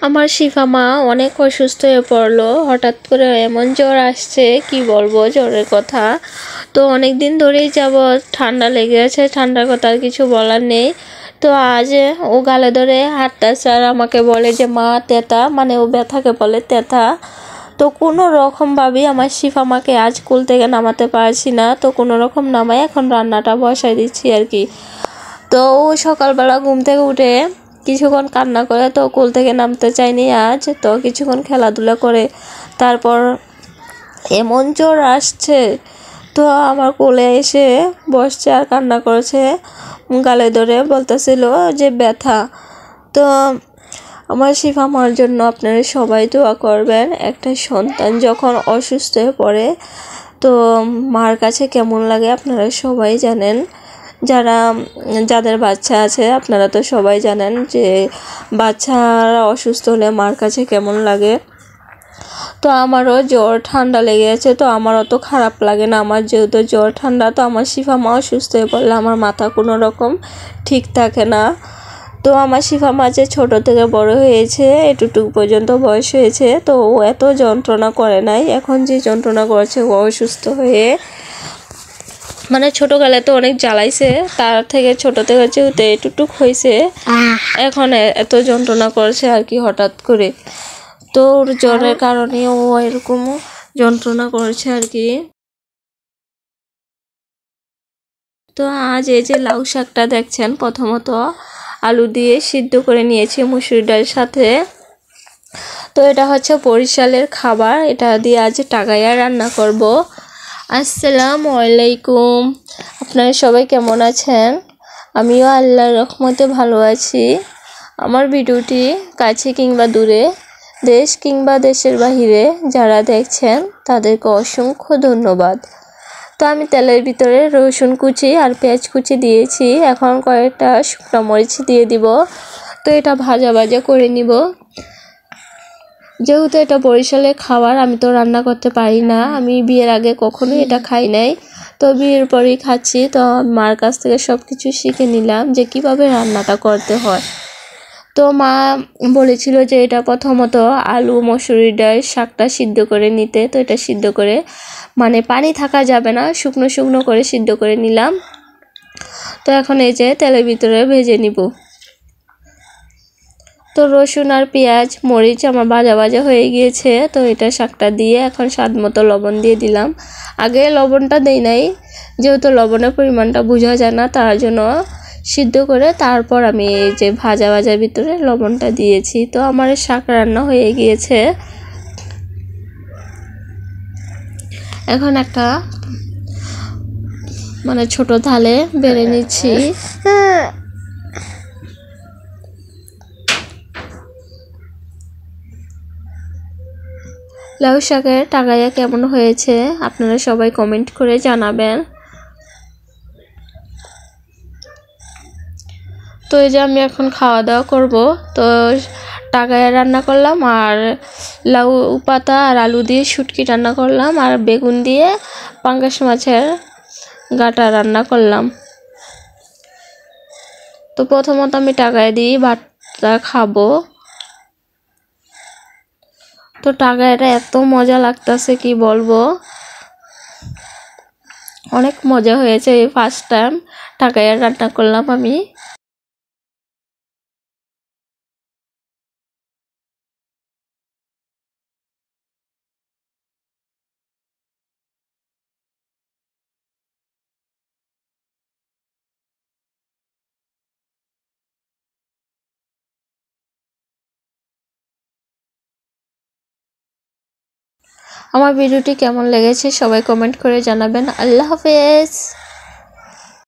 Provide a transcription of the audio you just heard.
আমার শিফা মা অনেক অসুস্থ হয়ে পড়লো। হঠাৎ করে এমন জ্বর আসছে, কি বলবো জ্বরের কথা। তো অনেক দিন ধরেই ঠান্ডা লেগে আছে, ঠান্ডার কথা আর কিছু বলার নেই। তো আজ ও গালে ধরে হাঁটতেছে আর আমাকে বলে যে মা তেতা, মানে ও ব্যথাকে বলে তেতা। তো কোনো রকমভাবেই আমার শিফা মাকে আজ কোল থেকে নামাতে পারছি না। তো কোনো রকম নামাই এখন রান্নাটা বসাই দিচ্ছি আর কি। তো ও সকালবেলা ঘুম থেকে উঠে কিছুক্ষণ কান্না করে, তো কোল থেকে নামতে চায়নি আজ। তো কিছুক্ষণ খেলাধুলা করে তারপর এমন জ্বর আসছে, তো আমার কোলে এসে বসছে আর কান্না করেছে, গালে ধরে বলতেছিল যে ব্যথা। তো আমার শিফা মার জন্য আপনারা সবাই দোয়া করবেন। একটা সন্তান যখন অসুস্থ হয়ে পড়ে, তো মার কাছে কেমন লাগে আপনারা সবাই জানেন। যাদের বাচ্চা আছে আপনারা তো সবাই জানেন যে বাচ্চারা অসুস্থ হলে মার কাছে কেমন লাগে। তো আমারও জ্বর ঠান্ডা লেগে আছে, তো আমার অত খারাপ লাগে না। আমার যেহেতু জ্বর ঠান্ডা, তো আমার শিফা মা অসুস্থ হয়ে পড়লে আমার মাথা কোনো রকম ঠিক থাকে না। তো আমার শিফা মা যে ছোটো থেকে বড় হয়েছে, এতটুকু পর্যন্ত বয়স হয়েছে, তো ও এত যন্ত্রণা করে নাই। এখন যে যন্ত্রণা করেছে ও অসুস্থ হয়ে, মানে ছোটকালে তো অনেক জ্বালাইছে, তার থেকে ছোট থেকে যেহেতু এটুটুক হয়েছে, এখন এত যন্ত্রণা করেছে আর কি হঠাৎ করে। তো ওর জ্বরের কারণে ও এরকম যন্ত্রণা করেছে আর কি। তো আজ এই যে লাউ শাকটা দেখছেন, প্রথমত আলু দিয়ে সিদ্ধ করে নিয়েছি মুসুর ডালের সাথে। তো এটা হচ্ছে বরিশালের খাবার, এটা দিয়ে আজ টাকাইয়া রান্না করব। আসসালামু আলাইকুম, আপনারা সবাই কেমন আছেন? আমিও আল্লাহর রহমতে ভালো আছি। আমার ভিডিওটি কাছে কিংবা দূরে, দেশ কিংবা দেশের বাহিরে যারা দেখছেন তাদেরকে অসংখ্য ধন্যবাদ। তো আমি তেলের ভিতরে রসুন কুচি আর পেঁয়াজ কুচি দিয়েছি, এখন কয়েকটা শুকনো মরিচ দিয়ে দিব। তো এটা ভাজা ভাজা করে নিব। যেহেতু এটা বরিশালের খাবার, আমি তো রান্না করতে পারি না, আমি বিয়ের আগে কখনোই এটা খাই নাই, তো বিয়ের পরেই খাচ্ছি। তো মার কাছ থেকে সব কিছু শিখে নিলাম যে কিভাবে রান্নাটা করতে হয়। তো মা বলেছিল যে এটা প্রথমত আলু মসুরির ডাল শাকটা সিদ্ধ করে নিতে। তো এটা সিদ্ধ করে, মানে পানি থাকা যাবে না, শুকনো শুকনো করে সিদ্ধ করে নিলাম। তো এখন এই যে তেলের ভিতরে ভেজে নিব। তো রসুন আর পেঁয়াজ মরিচ আমার ভাজা ভাজা হয়ে গিয়েছে। তো এটা শাকটা দিয়ে এখন স্বাদ মতো লবণ দিয়ে দিলাম। আগে লবণটা দেই নাই, যেহেতু লবণের পরিমাণটা বোঝা যায় না, তার জন্য সিদ্ধ করে তারপর আমি এই যে ভাজা ভাজার ভিতরে লবণটা দিয়েছি। তো আমার শাক রান্না হয়ে গিয়েছে। এখন একটা মানে ছোট থালে বেড়ে নিচ্ছি। লাউ শাকের টাকাইয়া কেমন হয়েছে আপনারা সবাই কমেন্ট করে জানাবেন। তো এই যে আমি এখন খাওয়া দাওয়া করব। তো টাকাইয়া রান্না করলাম, আর লাউ পাতা আর আলু দিয়ে শুটকি রান্না করলাম, আর বেগুন দিয়ে পাঙ্গাস মাছের গাটা রান্না করলাম। তো প্রথমত আমি টাকাইয়া দিয়ে ভাতটা খাবো। তো টাকাইয়াটা এত মজা লাগতেছে কি বলবো, অনেক মজা হয়েছে। এই ফার্স্ট টাইম টাকাইয়া রান্না করলাম আমি। আমার ভিডিওটি কেমন লেগেছে সবাই কমেন্ট করে জানাবেন। আল্লাহ হাফেজ।